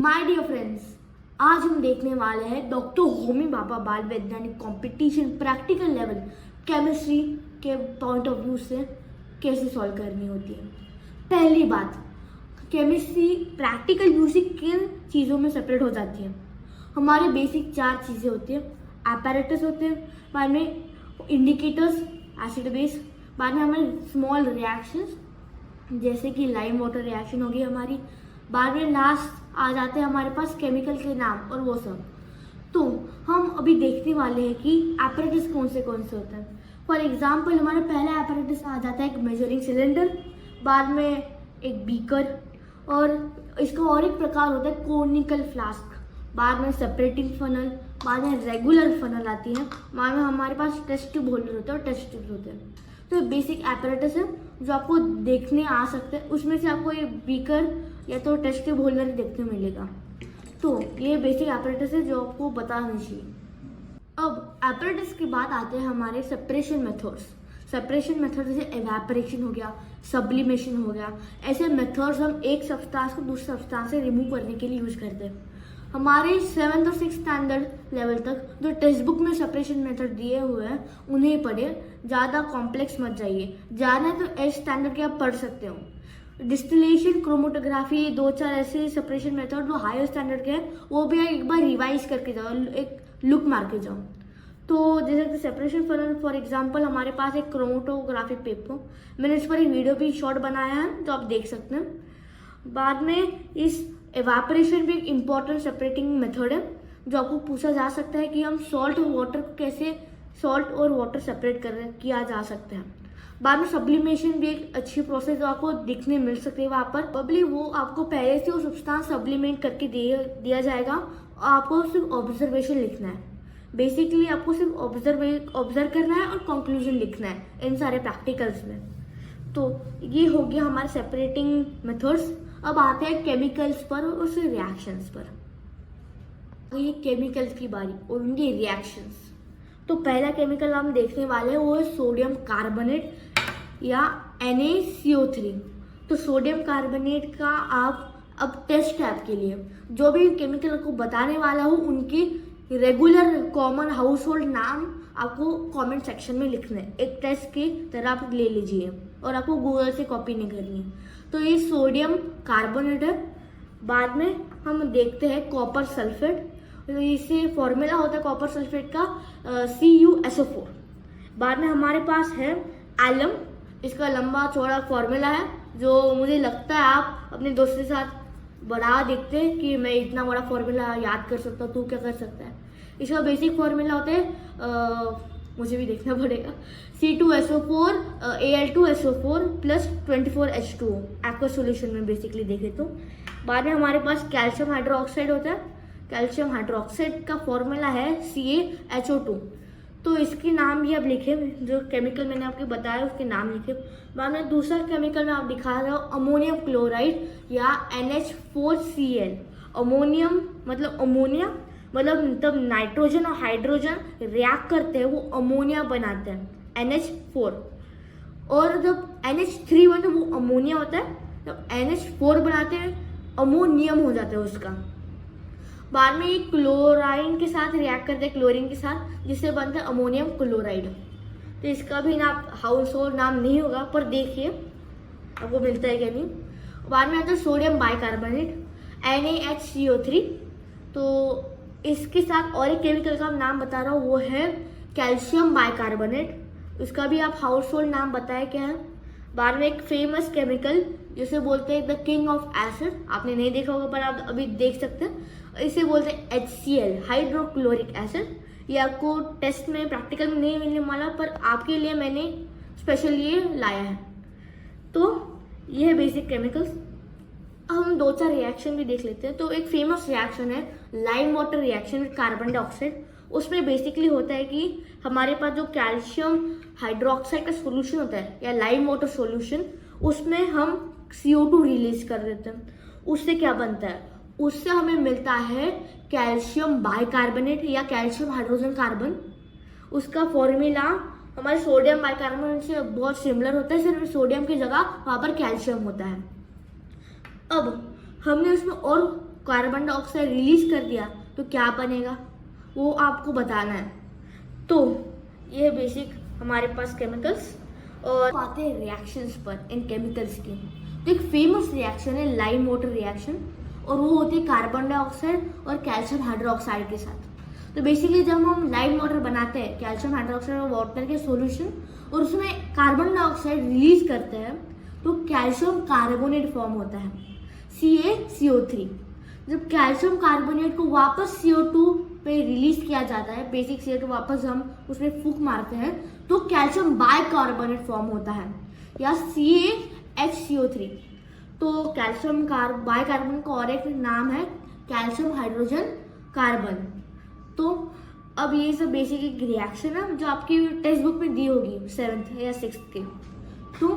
My dear friends, आज हम देखने वाले हैं डॉक्टर होमी भाभा बाल वैज्ञानिक कंपटीशन प्रैक्टिकल लेवल केमिस्ट्री के पॉइंट ऑफ व्यू से कैसे सॉल्व करनी होती है। पहली बात, केमिस्ट्री प्रैक्टिकल व्यू से किन चीज़ों में सेपरेट हो जाती है। हमारे बेसिक 4 चीज़ें होती हैं। एपैरेटस होते हैं, बाद में इंडिकेटर्स, एसिड बेस, बाद में हमारे स्मॉल रिएक्शंस जैसे कि लाइम वाटर रिएक्शन होगी हमारी, बाद में लास्ट आ जाते हैं हमारे पास केमिकल के नाम और वो सब। तो हम अभी देखने वाले हैं कि एपैरेटस कौन से होते हैं। फॉर एग्जांपल, हमारा पहला एपैरेटस आ जाता है एक मेजरिंग सिलेंडर, बाद में एक बीकर, और इसका और एक प्रकार होता है कोनिकल फ्लास्क, बाद में सेपरेटिंग फनल, बाद में रेगुलर फनल आती है, बाद में हमारे पास टेस्ट ट्यूब होल्डर होता है और टेस्ट ट्यूब होते हैं। तो बेसिक एपैरेटस है जो आपको देखने आ सकते हैं। उसमें से आपको ये बीकर या तो टेस्ट ट्यूब होल्डर देखने मिलेगा। तो ये बेसिक एपैरेटस है जो आपको बताना चाहिए। अब एपैरेटस के बाद आते हैं हमारे सेपरेशन मेथड्स। सेपरेशन मेथड जैसे एवेपोरेशन हो गया, सब्लिमेशन हो गया, ऐसे मेथड्स हम एक सब्सटेंस को दूसरे सब्सटेंस से रिमूव करने के लिए यूज करते हैं। हमारे 7th और 6th स्टैंडर्ड लेवल तक जो टेक्स्ट बुक में सेपरेशन मेथड दिए हुए हैं उन्हें पढ़े, ज़्यादा कॉम्प्लेक्स मत जाइए। जाना तो 8th स्टैंडर्ड के आप पढ़ सकते हो। डिस्टिलेशन, क्रोमेटोग्राफी, 2-4 ऐसे सेपरेशन मेथड जो हायर स्टैंडर्ड के हैं वो भी एक बार रिवाइज करके जाओ, एक लुक मार के जाओ। तो जैसे कि सेपरेशन फॉर एग्जांपल हमारे पास एक क्रोमेटोग्राफिक पेपर, मैंने इस पर एक वीडियो भी शॉर्ट बनाया है जो आप देख सकते हैं। बाद में इस एवापोरेशन भी एक इम्पॉर्टेंट सेपरेटिंग मेथड है जो आपको पूछा जा सकता है कि हम सॉल्ट और वाटर को कैसे सेपरेट किया जा सकता है। बाद में सब्लिमेशन भी एक अच्छी प्रोसेस जो आपको दिखने मिल सकती है वहाँ पर। प्रॉब्ली वो आपको पहले से वो सब्सटेंस सब्लिमेट करके दिया जाएगा और आपको सिर्फ ऑब्जर्वेशन लिखना है। बेसिकली आपको सिर्फ ऑब्जर्व करना है और कंक्लूजन लिखना है इन सारे प्रैक्टिकल्स में। तो ये हो गया हमारे सेपरेटिंग मेथड्स। अब आते हैं केमिकल्स पर और उसके रिएक्शंस पर। ये केमिकल्स की बारी और उनके रिएक्शंस। तो पहला केमिकल हम देखने वाले हैं वो है सोडियम कार्बोनेट या NaCO3। तो सोडियम कार्बोनेट का आप अब टेस्ट है आपके लिए, जो भी केमिकल को बताने वाला हूँ उनके रेगुलर कॉमन हाउस होल्ड नाम आपको कमेंट सेक्शन में लिखना है। एक टेस्ट की तरह आप ले लीजिए और आपको गूगल से कॉपी नहीं करनी है। तो ये सोडियम कार्बोनेट है। बाद में हम देखते हैं कॉपर सल्फेट। तो इससे फॉर्मूला होता है कॉपर सल्फेट का CuSO4। बाद में हमारे पास है एलम। इसका लंबा चौड़ा फॉर्मूला है जो मुझे लगता है आप अपने दोस्त के साथ बड़ा देखते हैं कि मैं इतना बड़ा फॉर्मूला याद कर सकता हूँ, तू क्या कर सकता है। इसका बेसिक फॉर्मूला होता है मुझे भी देखना पड़ेगा, C2SO4 Al2SO4 plus 24H2O aqua solution में बेसिकली देखे तो। बाद में हमारे पास कैल्शियम हाइड्रोक्साइड होता है। कैल्शियम हाइड्रोक्साइड का फॉर्मूला है CaHO2। तो इसके नाम भी आप लिखे, जो केमिकल मैंने आपको बताया उसके नाम लिखे। बाद में दूसरा केमिकल मैं आप दिखा रहा हूँ अमोनियम क्लोराइड या NH4Cl। अमोनियम मतलब अमोनिया, मतलब तब नाइट्रोजन और हाइड्रोजन रिएक्ट करते हैं वो अमोनिया बनाते हैं NH4, और जब NH3 बनता है वो अमोनिया होता है, जब NH4 बनाते हैं अमोनियम हो जाता है उसका। बाद में ये क्लोराइन के साथ रिएक्ट करते हैं, क्लोरीन के साथ, जिससे बनता है अमोनियम क्लोराइड। तो इसका भी नाम हाउस होल्ड नाम नहीं होगा, पर देखिए आपको मिलता है क्या नहीं। बाद में आता है सोडियम बाइकार्बोनेट NaHCO3। तो इसके साथ और एक केमिकल का नाम बता रहा हूँ वो है कैल्शियम बाइकार्बोनेट। उसका भी आप हाउस होल्ड नाम बताए क्या है। बाद में एक फेमस केमिकल जिसे बोलते हैं द किंग ऑफ एसिड, आपने नहीं देखा होगा पर आप अभी देख सकते हैं। इसे बोलते हैं HCl, हाइड्रोक्लोरिक एसिड। ये आपको टेस्ट में प्रैक्टिकल में नहीं मिलने वाला, पर आपके लिए मैंने स्पेशल ये लाया है। तो ये है बेसिक केमिकल्स। अब हम 2-4 रिएक्शन भी देख लेते हैं। तो एक फेमस रिएक्शन है lime water reaction with carbon dioxide. उसमें बेसिकली होता है कि हमारे पास जो कैल्शियम हाइड्रोक्साइड का सोल्यूशन होता है या लाइम वाटर सोल्यूशन, उसमें हम CO2 रिलीज कर देते हैं। उससे क्या बनता है, उससे हमें मिलता है कैल्शियम बाइकार्बोनेट या कैल्शियम हाइड्रोजन कार्बन। उसका फॉर्मूला हमारे सोडियम बाइकार्बोनेट से बहुत सिमिलर होता है, सिर्फ सोडियम की जगह वहाँ पर कैल्शियम होता है। अब हमने उसमें और कार्बन डाइऑक्साइड रिलीज कर दिया तो क्या बनेगा, वो आपको बताना है। तो ये बेसिक हमारे पास केमिकल्स। और आते हैं रिएक्शंस पर इन केमिकल्स की। तो एक फेमस रिएक्शन है लाइम वाटर रिएक्शन, और वो होती है कार्बन डाइऑक्साइड और कैल्शियम हाइड्रोक्साइड के साथ। तो बेसिकली जब हम लाइम वाटर बनाते हैं कैल्शियम हाइड्रोक्साइड और वाटर के सॉल्यूशन, और उसमें कार्बन डाइऑक्साइड रिलीज करते हैं तो कैल्शियम कार्बोनेट फॉर्म होता है CaCO3। जब कैल्शियम कार्बोनेट को वापस CO2 पे रिलीज किया जाता है, बेसिक CO2 वापस हम उसमें फूंक मारते हैं तो कैल्शियम बाइकार्बोनेट फॉर्म होता है या CaHCO3। तो कैल्शियम बाइकार्बोनेट का और एक नाम है कैल्शियम हाइड्रोजन कार्बन। तो अब ये सब बेसिक एक रिएक्शन है जो आपकी टेक्स्ट बुक में दी होगी 7th या 6th के। तो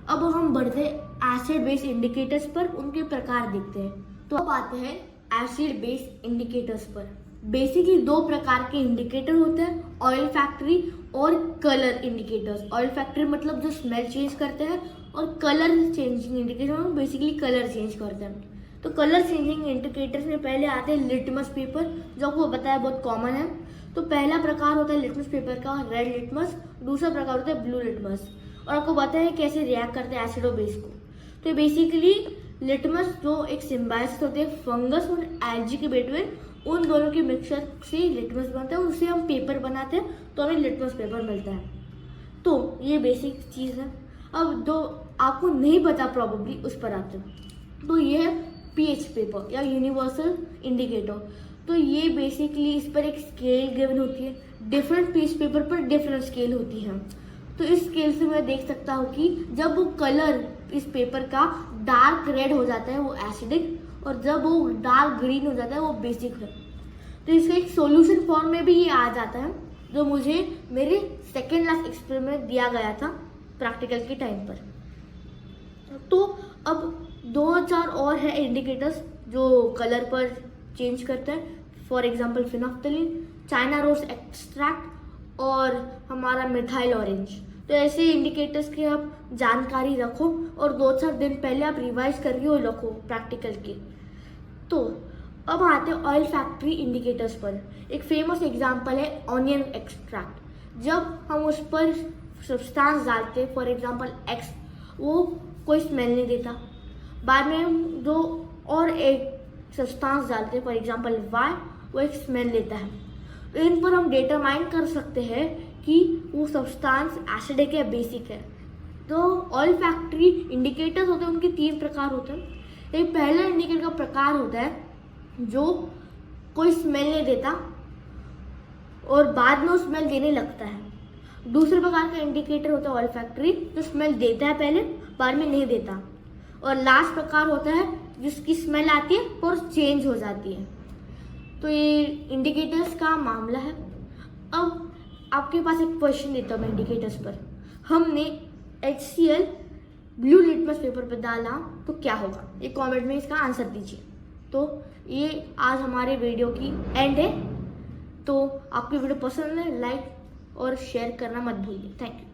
अब हम बढ़ते एसिड बेस इंडिकेटर्स पर, उनके प्रकार देखते हैं। तो अब आते हैं एसिड बेस इंडिकेटर्स पर। बेसिकली 2 प्रकार के इंडिकेटर होते हैं, ऑयल फैक्ट्री और कलर इंडिकेटर्स। ऑयल फैक्ट्री मतलब जो स्मेल चेंज करते हैं, और colour changing indicator basically colour change करते हैं। तो कलर चेंजिंग इंडिकेटर्स में पहले आते हैं लिटमस पेपर, जो आपको बताया बहुत कॉमन है। तो पहला प्रकार होता है लिटमस पेपर का रेड लिटमस, दूसरा प्रकार होता है ब्लू लिटमस। और आपको पता है कैसे रिएक्ट करते हैं एसिड और बेस को। तो बेसिकली लिटमस जो एक सिम्बायोसिस होती है फंगस और एल्गी के बिटवीन, उन दोनों के मिक्सचर से लिटमस बनता है, और उससे हम पेपर बनाते हैं तो हमें लिटमस पेपर मिलता है। तो ये बेसिक चीज़ है। अब जो आपको नहीं पता प्रॉब्लली उस पर आते हैं। तो ये है पीएच पेपर या यूनिवर्सल इंडिकेटर। तो ये बेसिकली इस पर एक स्केल गिवन होती है, डिफरेंट पीएच पेपर पर डिफरेंट स्केल होती है। तो इस स्केल से मैं देख सकता हूँ कि जब वो कलर इस पेपर का डार्क रेड हो जाता है वो एसिडिक, और जब वो डार्क ग्रीन हो जाता है वो बेसिक है। तो इसका एक सॉल्यूशन फॉर्म में भी ये आ जाता है, जो मुझे मेरे सेकेंड लास्ट एक्सपेरिमेंट दिया गया था प्रैक्टिकल के टाइम पर। तो अब 2-4 और है इंडिकेटर्स जो कलर पर चेंज करते हैं। For example phenolphthalein, China rose extract और हमारा मिथाइल ऑरेंज। तो ऐसे इंडिकेटर्स की आप जानकारी रखो और 2-4 दिन पहले आप रिवाइज करके वो रखो प्रैक्टिकल के। तो अब आते हैं ऑयल फैक्ट्री इंडिकेटर्स पर। एक फेमस एग्जांपल है ऑनियन एक्सट्रैक्ट। जब हम उस पर सब्सटेंस डालते हैं, फॉर एग्जांपल एक्स, वो कोई स्मेल नहीं देता। बाद में हम जो और एक सब्सटेंस डालते हैं, फॉर एग्जांपल वाई, वो एक स्मेल देता है। तो इन पर हम डिटरमाइन कर सकते हैं कि वो सब्सटेंस एसिडिक है बेसिक है। तो ऑयल फैक्ट्री इंडिकेटर्स होते हैं, उनके 3 प्रकार होते हैं। एक पहला इंडिकेटर का प्रकार होता है जो कोई स्मेल नहीं देता और बाद में वो स्मेल देने लगता है। दूसरे प्रकार का इंडिकेटर होता है ऑयल फैक्ट्री, जो स्मेल देता है पहले, बाद में नहीं देता। और लास्ट प्रकार होता है जिसकी स्मेल आती है और चेंज हो जाती है। तो ये इंडिकेटर्स का मामला है। अब आपके पास एक क्वेश्चन देता हूँ मैं इंडिकेटर्स पर। हमने HCl ब्लू लिटमस पेपर पर डाला तो क्या होगा, ये कमेंट में इसका आंसर दीजिए। तो ये आज हमारे वीडियो की एंड है। तो आपकी वीडियो पसंद है, लाइक और शेयर करना मत भूलिए। Thank you.